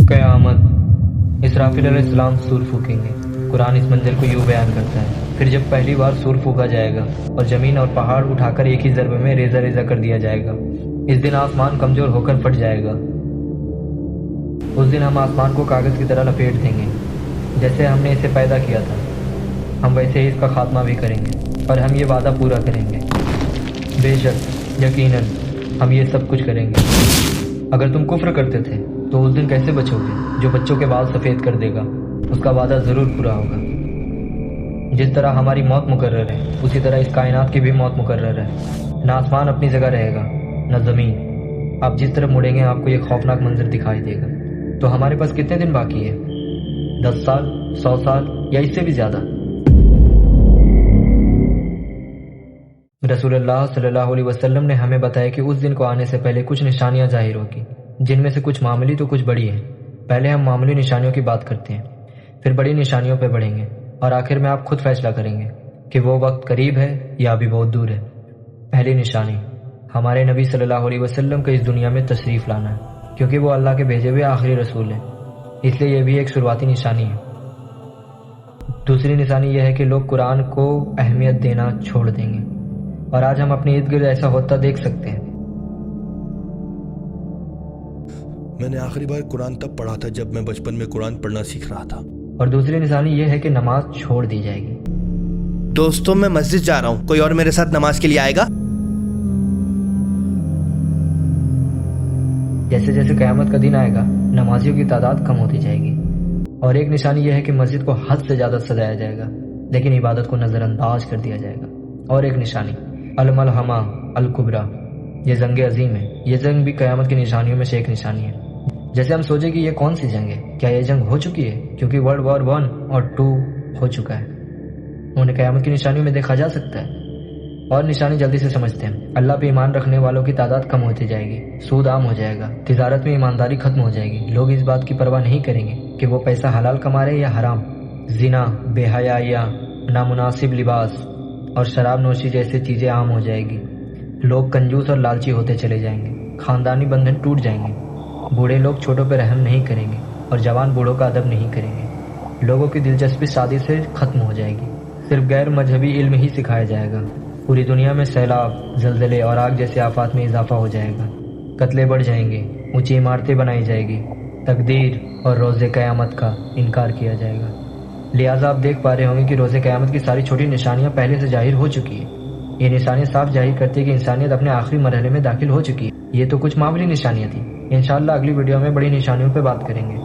قیامت اسرافیل علیہ السلام سور پھونکیں گے۔ قرآن اس منظر کو یوں بیان کرتا ہے، پھر جب پہلی بار سور پھونکا جائے گا اور زمین اور پہاڑ اٹھا کر ایک ہی ضربے میں ریزہ ریزہ کر دیا جائے گا۔ اس دن آسمان کمزور ہو کر پھٹ جائے گا۔ اس دن ہم آسمان کو کاغذ کی طرح لپیٹ دیں گے۔ جیسے ہم نے اسے پیدا کیا تھا ہم ویسے ہی اس کا خاتمہ بھی کریں گے، اور ہم یہ وعدہ پورا کریں گے۔ بے شک یقیناً ہم یہ سب کچھ کریں گے۔ اگر تم کفر کرتے تھے تو اس دن کیسے بچو گے؟ جو بچوں کے بال سفید کر دے گا اس کا وعدہ ضرور پورا ہوگا۔ جس طرح ہماری موت مقرر ہے اسی طرح اس کائنات کی بھی موت مقرر ہے۔ نہ آسمان اپنی جگہ رہے گا نہ زمین۔ آپ جس طرف مڑیں گے آپ کو یہ خوفناک منظر دکھائی دے گا۔ تو ہمارے پاس کتنے دن باقی ہے؟ 10 سال، 100 سال یا اس سے بھی زیادہ؟ رسول اللہ صلی اللہ علیہ وسلم نے ہمیں بتایا کہ اس دن کو آنے سے پہلے کچھ نشانیاں ظاہر ہوگی، جن میں سے کچھ معمولی تو کچھ بڑی ہیں۔ پہلے ہم معمولی نشانیوں کی بات کرتے ہیں، پھر بڑی نشانیوں پہ بڑھیں گے، اور آخر میں آپ خود فیصلہ کریں گے کہ وہ وقت قریب ہے یا ابھی بہت دور ہے۔ پہلی نشانی، ہمارے نبی صلی اللہ علیہ وسلم کا اس دنیا میں تشریف لانا ہے، کیونکہ وہ اللہ کے بھیجے ہوئے آخری رسول ہیں، اس لیے یہ بھی ایک شروعاتی نشانی ہے۔ دوسری نشانی یہ ہے کہ لوگ قرآن کو اہمیت دینا چھوڑ دیں گے، اور آج ہم اپنے ارد گرد ایسا ہوتا دیکھ سکتے ہیں۔ میں نے آخری بار قرآن تب پڑھا تھا جب میں بچپن میں قرآن پڑھنا سیکھ رہا تھا۔ اور دوسری نشانی یہ ہے کہ نماز چھوڑ دی جائے گی۔ دوستوں میں مسجد جا رہا ہوں، کوئی اور میرے ساتھ نماز کے لیے آئے گا؟ جیسے جیسے قیامت کا دن آئے گا نمازیوں کی تعداد کم ہوتی جائے گی۔ اور ایک نشانی یہ ہے کہ مسجد کو حد سے زیادہ سجایا جائے گا لیکن عبادت کو نظر انداز کر دیا جائے گا۔ اور ایک نشانی الملحمہ الکبریٰ، یہ جنگ عظیم ہے۔ یہ جنگ بھی قیامت کی نشانیوں میں سے ایک نشانی ہے۔ جیسے ہم سوچیں کہ یہ کون سی جنگ ہے، کیا یہ جنگ ہو چکی ہے؟ کیونکہ ورلڈ وار 1 اور 2 ہو چکا ہے، انہیں قیامت کی نشانیوں میں دیکھا جا سکتا ہے۔ اور نشانی جلدی سے سمجھتے ہیں، اللہ پہ ایمان رکھنے والوں کی تعداد کم ہوتی جائے گی، سود عام ہو جائے گا، تجارت میں ایمانداری ختم ہو جائے گی، لوگ اس بات کی پرواہ نہیں کریں گے کہ وہ پیسہ حلال کما رہے یا حرام۔ زنا، بے حیائیاں، نامناسب لباس اور شراب نوشی جیسی چیزیں عام ہو جائے گی۔ لوگ کنجوس اور لالچی ہوتے چلے جائیں گے، خاندانی بندھن ٹوٹ جائیں گے، بوڑھے لوگ چھوٹوں پہ رحم نہیں کریں گے اور جوان بوڑھوں کا ادب نہیں کریں گے۔ لوگوں کی دلچسپی شادی سے ختم ہو جائے گی، صرف غیر مذہبی علم ہی سکھایا جائے گا۔ پوری دنیا میں سیلاب، زلزلے اور آگ جیسے آفات میں اضافہ ہو جائے گا، قتلے بڑھ جائیں گے، اونچی عمارتیں بنائی جائے گی، تقدیر اور روز قیامت کا انکار کیا جائے گا۔ لہٰذا آپ دیکھ پا رہے ہوں گے کہ روز قیامت کی ساری چھوٹی نشانیاں پہلے سے ظاہر ہو چکی ہیں۔ یہ نشانیاں صاف ظاہر کرتی ہیں کہ انسانیت اپنے آخری مرحلے میں داخل ہو چکی ہے۔ یہ تو کچھ معمولی نشانیاں تھیں، انشاءاللہ اگلی ویڈیو میں بڑی نشانیوں پہ بات کریں گے۔